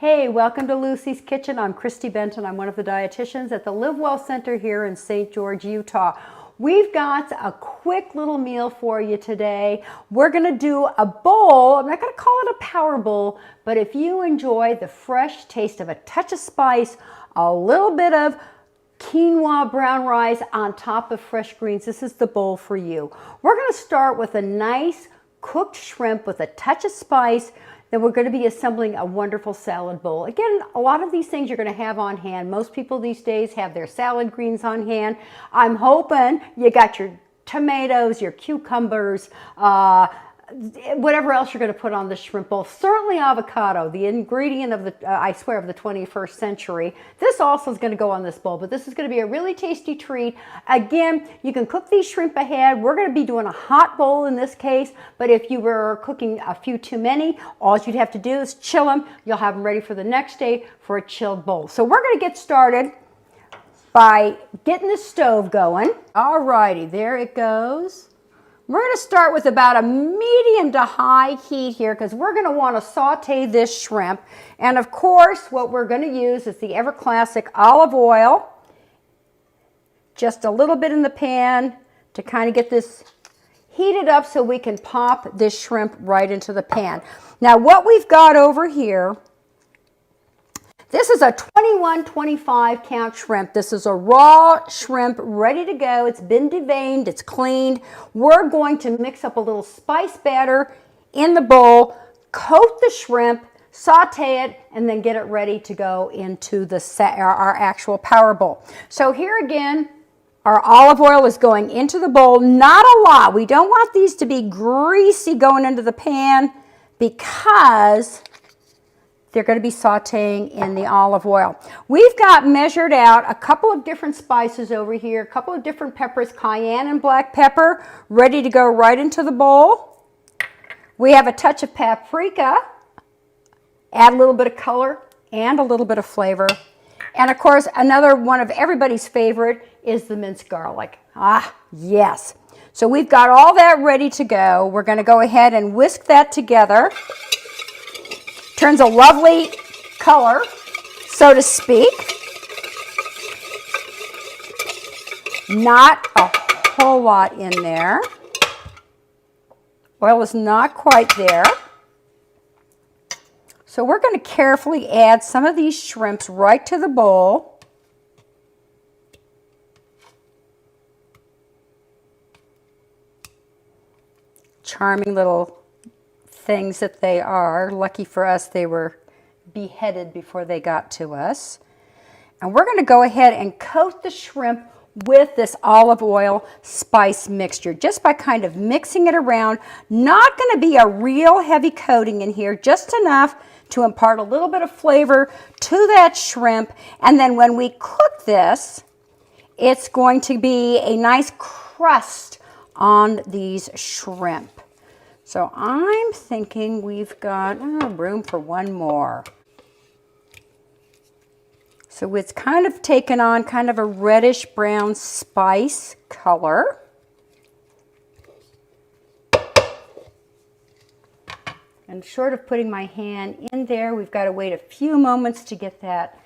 Hey, welcome to Lucy's Kitchen. I'm Christy Benton. I'm one of the dietitians at the Live Well Center here in St. George, Utah. We've got a quick little meal for you today. We're going to do a bowl. I'm not going to call it a power bowl, but if you enjoy the fresh taste of a touch of spice, a little bit of quinoa brown rice on top of fresh greens, this is the bowl for you. We're going to start with a nice cooked shrimp with a touch of spice. Then we're going to be assembling a wonderful salad bowl. Again, a lot of these things you're going to have on hand. Most people these days have their salad greens on hand. I'm hoping you got your tomatoes, your cucumbers, whatever else you're going to put on the shrimp bowl. Certainly avocado, the ingredient of the, I swear, of the 21st century. This also is going to go on this bowl, but this is going to be a really tasty treat. Again, you can cook these shrimp ahead. We're going to be doing a hot bowl in this case, but if you were cooking a few too many, all you'd have to do is chill them. You'll have them ready for the next day for a chilled bowl. So we're going to get started by getting the stove going. All righty, there it goes. We're going to start with about a medium to high heat here because we're going to want to saute this shrimp. And of course, what we're going to use is the ever classic olive oil. Just a little bit in the pan to kind of get this heated up so we can pop this shrimp right into the pan. Now what we've got over here, this is a 21-25 count shrimp. This is a raw shrimp ready to go. It's been deveined, it's cleaned. We're going to mix up a little spice batter in the bowl, coat the shrimp, saute it, and then get it ready to go into our actual power bowl. So here again, our olive oil is going into the bowl. Not a lot. We don't want these to be greasy going into the pan because they're going to be sauteing in the olive oil. We've got measured out a couple of different spices over here, a couple of different peppers, cayenne and black pepper, ready to go right into the bowl. We have a touch of paprika, add a little bit of color and a little bit of flavor. And of course, another one of everybody's favorite is the minced garlic. Ah, yes. So we've got all that ready to go. We're going to go ahead and whisk that together. Turns a lovely color, so to speak. Not a whole lot in there. Oil is not quite there. So we're going to carefully add some of these shrimps right to the bowl. Charming little things that they are. Lucky for us, they were beheaded before they got to us. And we're going to go ahead and coat the shrimp with this olive oil spice mixture, just by kind of mixing it around. Not going to be a real heavy coating in here, just enough to impart a little bit of flavor to that shrimp. And then when we cook this, it's going to be a nice crust on these shrimp. So I'm thinking we've got room for one more. So it's kind of taken on kind of a reddish brown spice color. And short of putting my hand in there, we've got to wait a few moments to get that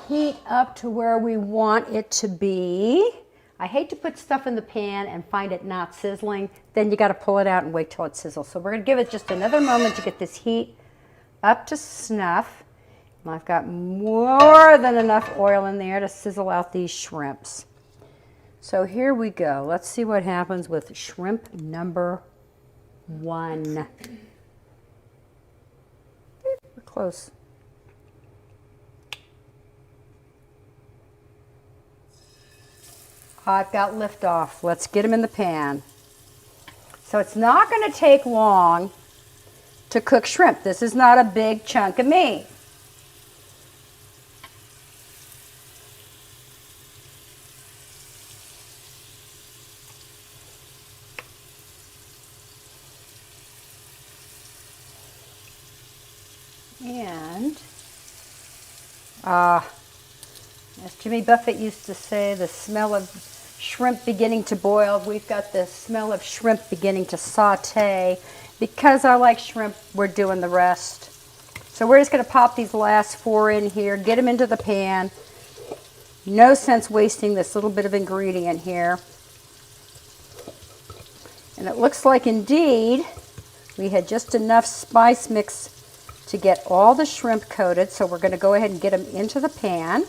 heat up to where we want it to be. I hate to put stuff in the pan and find it not sizzling. Then you got to pull it out and wait till it sizzles. So we're going to give it just another moment to get this heat up to snuff. And I've got more than enough oil in there to sizzle out these shrimps. So here we go. Let's see what happens with shrimp number 1. We're close. I've got liftoff. Let's get them in the pan. So it's not going to take long to cook shrimp. This is not a big chunk of meat. And as Jimmy Buffett used to say, the smell of shrimp beginning to boil. We've got the smell of shrimp beginning to saute. Because I like shrimp, we're doing the rest. So we're just going to pop these last 4 in here, get them into the pan. No sense wasting this little bit of ingredient here. And it looks like indeed we had just enough spice mix to get all the shrimp coated. So we're going to go ahead and get them into the pan.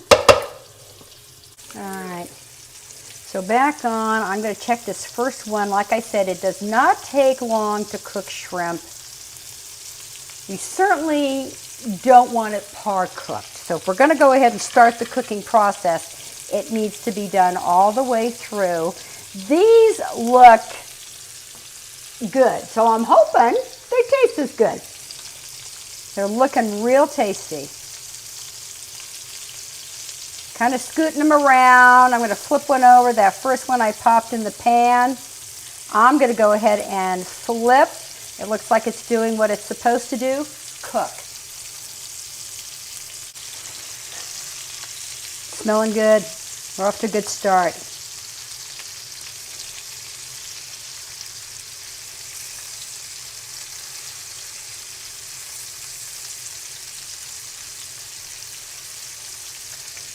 All right. So back on, I'm going to check this first one. Like I said, it does not take long to cook shrimp. You certainly don't want it par cooked. So if we're going to go ahead and start the cooking process, it needs to be done all the way through. These look good, so I'm hoping they taste as good. They're looking real tasty. Kind of scooting them around. I'm going to flip one over. That first one I popped in the pan. I'm going to go ahead and flip. It looks like it's doing what it's supposed to do. Cook. Smelling good. We're off to a good start.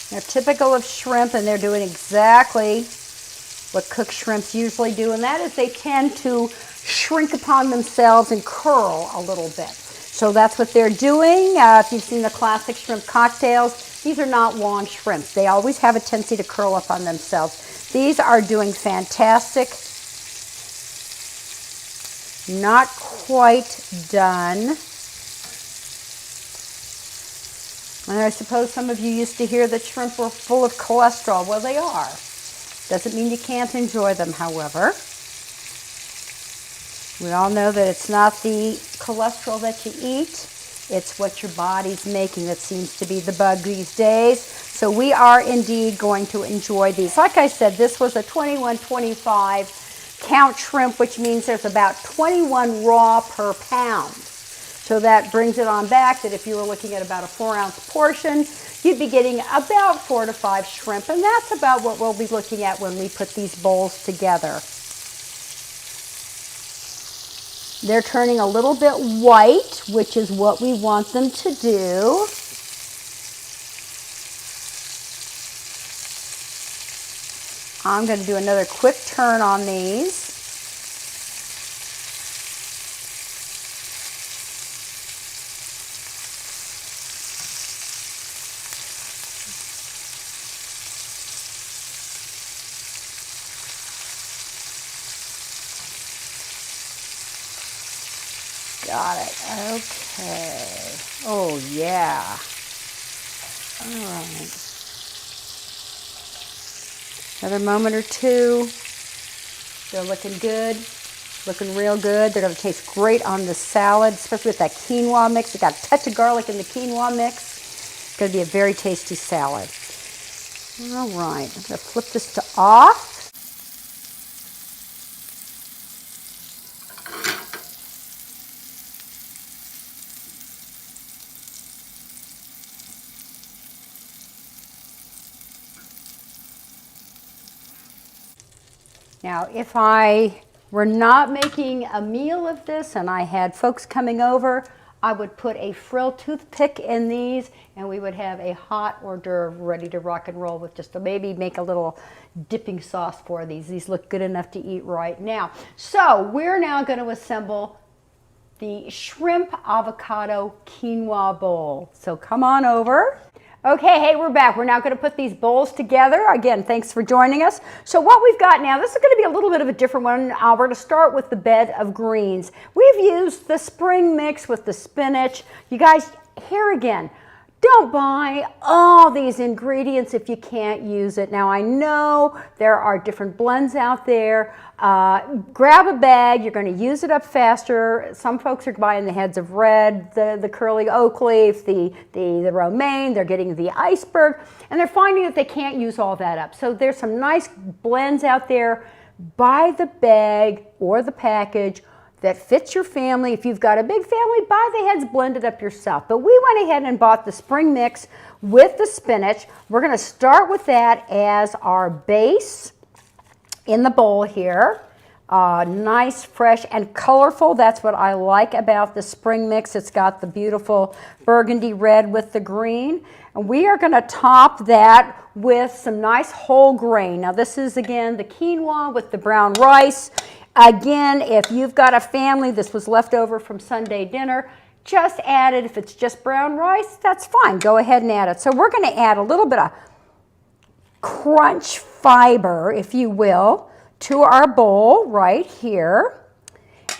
They're typical of shrimp, and they're doing exactly what cooked shrimps usually do, and that is they tend to shrink upon themselves and curl a little bit. So that's what they're doing. If you've seen the classic shrimp cocktails, these are not long shrimps. They always have a tendency to curl up on themselves. These are doing fantastic. Not quite done. And I suppose some of you used to hear that shrimp were full of cholesterol. Well, they are. Doesn't mean you can't enjoy them, however. We all know that it's not the cholesterol that you eat, it's what your body's making that seems to be the bug these days. So we are indeed going to enjoy these. Like I said, this was a 21-25 count shrimp, which means there's about 21 raw per pound. So that brings it on back that if you were looking at about a 4-ounce portion, you'd be getting about 4 to 5 shrimp. And that's about what we'll be looking at when we put these bowls together. They're turning a little bit white, which is what we want them to do. I'm going to do another quick turn on these. Got it. Okay. Oh, yeah. All right. Another moment or two. They're looking good. Looking real good. They're going to taste great on the salad, especially with that quinoa mix. We got a touch of garlic in the quinoa mix. It's going to be a very tasty salad. All right. I'm going to flip this to off. Now, if I were not making a meal of this and I had folks coming over, I would put a frill toothpick in these and we would have a hot hors d'oeuvre ready to rock and roll with just to maybe make a little dipping sauce for these. These look good enough to eat right now. So we're now going to assemble the shrimp avocado quinoa bowl. So come on over. Okay, hey, we're back. We're now going to put these bowls together. Again, thanks for joining us. So what we've got now, this is going to be a little bit of a different one. We're going to start with the bed of greens. We've used the spring mix with the spinach. You guys, here again, don't buy all these ingredients if you can't use it. Now, I know there are different blends out there. Grab a bag. You're going to use it up faster. Some folks are buying the heads of red, the curly oak leaf, the romaine. They're getting the iceberg, and they're finding that they can't use all that up. So there's some nice blends out there. Buy the bag or the package that fits your family. If you've got a big family, buy the heads, blend it up yourself. But we went ahead and bought the spring mix with the spinach. We're going to start with that as our base in the bowl here. Nice, fresh, and colorful. That's what I like about the spring mix. It's got the beautiful burgundy red with the green. And we are going to top that with some nice whole grain. Now this is, again, the quinoa with the brown rice. Again, if you've got a family, this was left over from Sunday dinner, just add it. If it's just brown rice, that's fine. Go ahead and add it. So we're going to add a little bit of crunch fiber, if you will, to our bowl right here.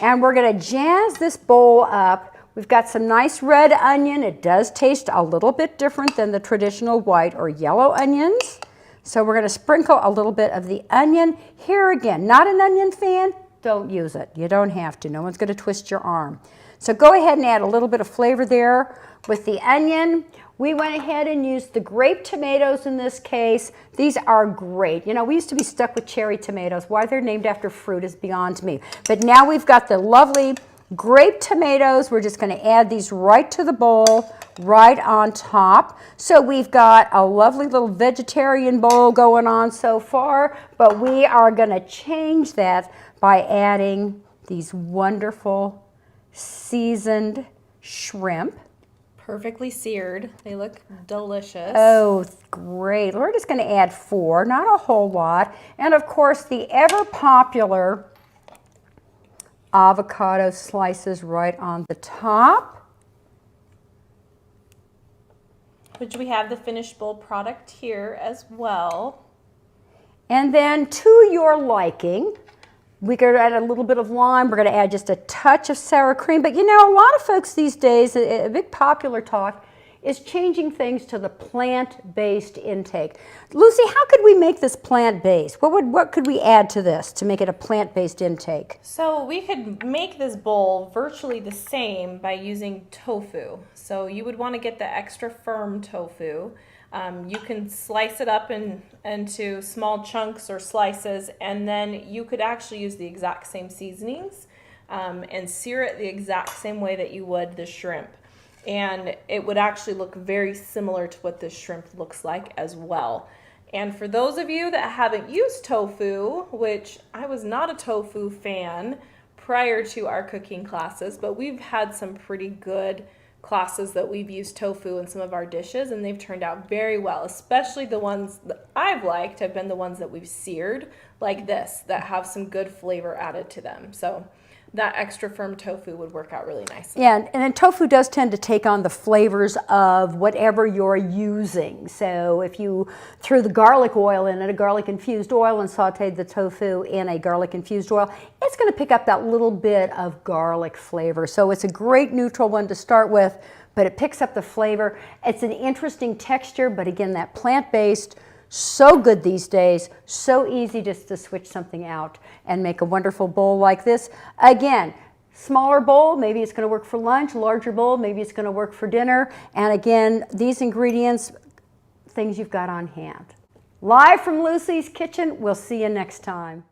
And we're going to jazz this bowl up. We've got some nice red onion. It does taste a little bit different than the traditional white or yellow onions. So we're going to sprinkle a little bit of the onion. Here again, not an onion fan, don't use it. You don't have to. No one's going to twist your arm. So go ahead and add a little bit of flavor there with the onion. We went ahead and used the grape tomatoes in this case. These are great. You know, we used to be stuck with cherry tomatoes. Why they're named after fruit is beyond me. But now we've got the lovely grape tomatoes. We're just going to add these right to the bowl, right on top. So we've got a lovely little vegetarian bowl going on so far, but we are going to change that by adding these wonderful seasoned shrimp. Perfectly seared. They look delicious. Oh, great. We're just going to add 4, not a whole lot. And of course, the ever popular avocado slices right on the top. Which we have the finished bowl product here as well. And then to your liking, we could add a little bit of lime. We're going to add just a touch of sour cream. But you know, a lot of folks these days, a big popular talk is changing things to the plant-based intake. Lucy, how could we make this plant-based? What could we add to this to make it a plant-based intake? So we could make this bowl virtually the same by using tofu. So you would want to get the extra firm tofu. You can slice it up into small chunks or slices, and then you could actually use the exact same seasonings and sear it the exact same way that you would the shrimp. And it would actually look very similar to what the shrimp looks like as well. And for those of you that haven't used tofu, which I was not a tofu fan prior to our cooking classes, but we've had some pretty good classes that we've used tofu in some of our dishes, and they've turned out very well. Especially the ones that I've liked have been the ones that we've seared like this, that have some good flavor added to them. So that extra firm tofu would work out really nicely. Yeah, and then tofu does tend to take on the flavors of whatever you're using. So if you threw the garlic oil in it, a garlic infused oil, and sauteed the tofu in a garlic infused oil, it's going to pick up that little bit of garlic flavor. So it's a great neutral one to start with, but it picks up the flavor. It's an interesting texture, but again, that plant-based, so good these days, so easy just to switch something out and make a wonderful bowl like this. Again, smaller bowl, maybe it's going to work for lunch. Larger bowl, maybe it's going to work for dinner. And again, these ingredients, things you've got on hand. Live from Lucy's Kitchen, we'll see you next time.